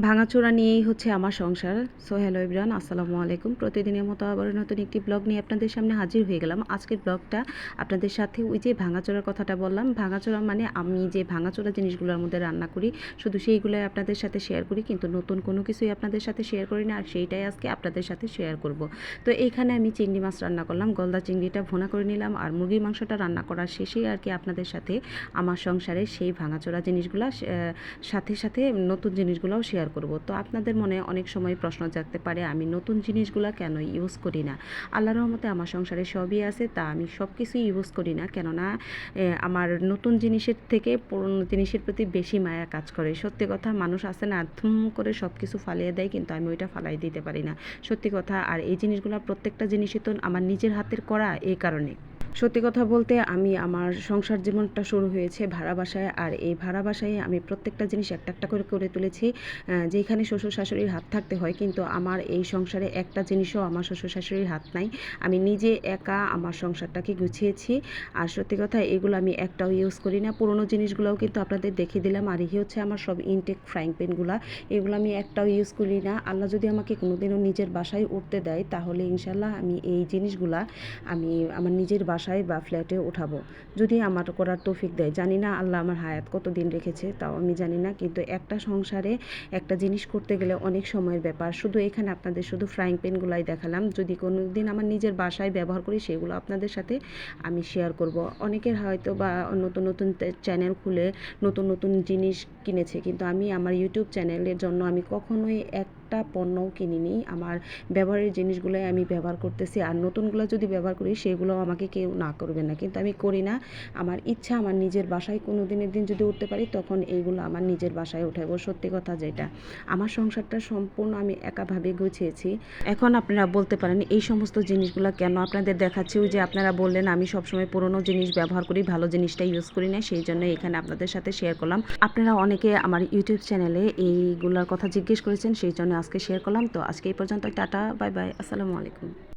ভাঙাচোরা নিয়েই হচ্ছে আমার সংসার। সো হ্যালো এভরিওয়ান, আসসালামু আলাইকুম। প্রতিদিনের মতো আবার নতুন একটি ব্লগ নিয়ে আপনাদের সামনে হাজির হয়ে গেলাম। আজকের ব্লগটা আপনাদের সাথে ওই যে ভাঙাচোরার কথাটা বললাম, ভাঙাচোরা মানে আমি যে ভাঙাচোরা জিনিসগুলোর মধ্যে রান্না করি শুধু সেইগুলোই আপনাদের সাথে শেয়ার করি, কিন্তু নতুন কোনো কিছুই আপনাদের সাথে শেয়ার করি না, আর সেইটাই আজকে আপনাদের সাথে শেয়ার করব। তো এইখানে আমি চিংড়ি মাছ রান্না করলাম, গলদা চিংড়িটা ভুনা করে নিলাম, আর মুরগির মাংসটা রান্না করার শেষেই আর কি আপনাদের সাথে আমার সংসারে সেই ভাঙাচোরা জিনিসগুলো সাথে সাথে নতুন জিনিসগুলোও শেয়ার করব। তো আপনাদের মনে অনেক সময় প্রশ্ন জাগতে পারে আমি নতুন জিনিসগুলো কেন ইউজ করি না। আল্লাহর রহমতে আমার সংসারে সবই আছে, তা আমি সব কিছুই ইউজ করি না, কেননা আমার নতুন জিনিসের থেকে পুরনো জিনিসের প্রতি বেশি মায়া কাজ করে। সত্যি কথা, মানুষ আছে না ধুম করে সব কিছু ফালিয়ে দেয়, কিন্তু আমি ওইটা ফালাই দিতে পারি না, সত্যি কথা। আর এই জিনিসগুলো প্রত্যেকটা জিনিসই তো আমার নিজের হাতের করা, এই কারণে। সত্যি কথা বলতে আমি আমার সংসার জীবনটা শুরু হয়েছে ভাড়া বাসায়, আর এই ভাড়া বাসায় আমি প্রত্যেকটা জিনিস একটা একটা করে করে তুলেছি, যেখানে শ্বশুর শাশুড়ির হাত থাকতে হয়, কিন্তু আমার এই সংসারে একটা জিনিসও আমার শ্বশুর শাশুড়ির হাত নাই। আমি নিজে একা আমার সংসারটাকে গুছিয়েছি। আর সত্যি কথা, এগুলো আমি একটাও ইউজ করি না। পুরোনো জিনিসগুলোও কিন্তু আপনাদের দেখিয়ে দিলাম। আর এই হচ্ছে আমার সব ইনটেক ফ্রাইং প্যানগুলো, এগুলো আমি একটাও ইউজ করি না। আল্লাহ যদি আমাকে কোনোদিনও নিজের বাসায় উঠতে দেয়, তাহলে ইনশাল্লাহ আমি এই জিনিসগুলা আমি আমার নিজের বাসায় বা ফ্ল্যাটে উঠাবো, যদি আমার করার তৌফিক দেয়। জানি না আল্লাহ আমার হায়াত কত দিন রেখেছে, তাও আমি জানি না, কিন্তু একটা সংসারে একটা জিনিস করতে গেলে অনেক সময়ের ব্যাপার। শুধু এখানে আপনাদের শুধু ফ্রাইং প্যানগুলাই দেখালাম, যদি কোনো দিন আমার নিজের বাসায় ব্যবহার করি সেগুলো আপনাদের সাথে আমি শেয়ার করব। অনেকের হয়তো বা নতুন নতুন চ্যানেল খুলে নতুন নতুন জিনিস কিনেছে, কিন্তু আমি আমার ইউটিউব চ্যানেলের জন্য আমি কখনোই একটা পণ্যও কিনিনি। আমার ব্যবহারের জিনিসগুলোই আমি ব্যবহার করতেছি, আর নতুনগুলো যদি ব্যবহার করি সেগুলো আমাকে কেউ না করবে না, কিন্তু আমি করি না। আমার ইচ্ছা আমার নিজের বাসায় কোনো দিনের দিন যদি উঠতে পারি, তখন এইগুলো আমার নিজের বাসায় উঠাবো। সত্যি কথা যেটা, আমার সংসারটা সম্পূর্ণ আমি একাভাবে গুছিয়েছি। এখন আপনারা বলতে পারেন এই সমস্ত জিনিসগুলো কেন আপনাদের দেখাচ্ছি। ওই যে আপনারা বললেন আমি সবসময় পুরনো জিনিস ব্যবহার করি, ভালো জিনিসটা ইউজ করি না, সেই জন্য এখানে আপনাদের সাথে শেয়ার করলাম। আপনারা অনেকে আমার ইউটিউব চ্যানেলে এইগুলোর কথা জিজ্ঞেস করেছেন, সেই জন্য আজকে শেয়ার করলাম। তো আজকে এই পর্যন্ত, টাটা, বাই বাই, আসসালামু আলাইকুম।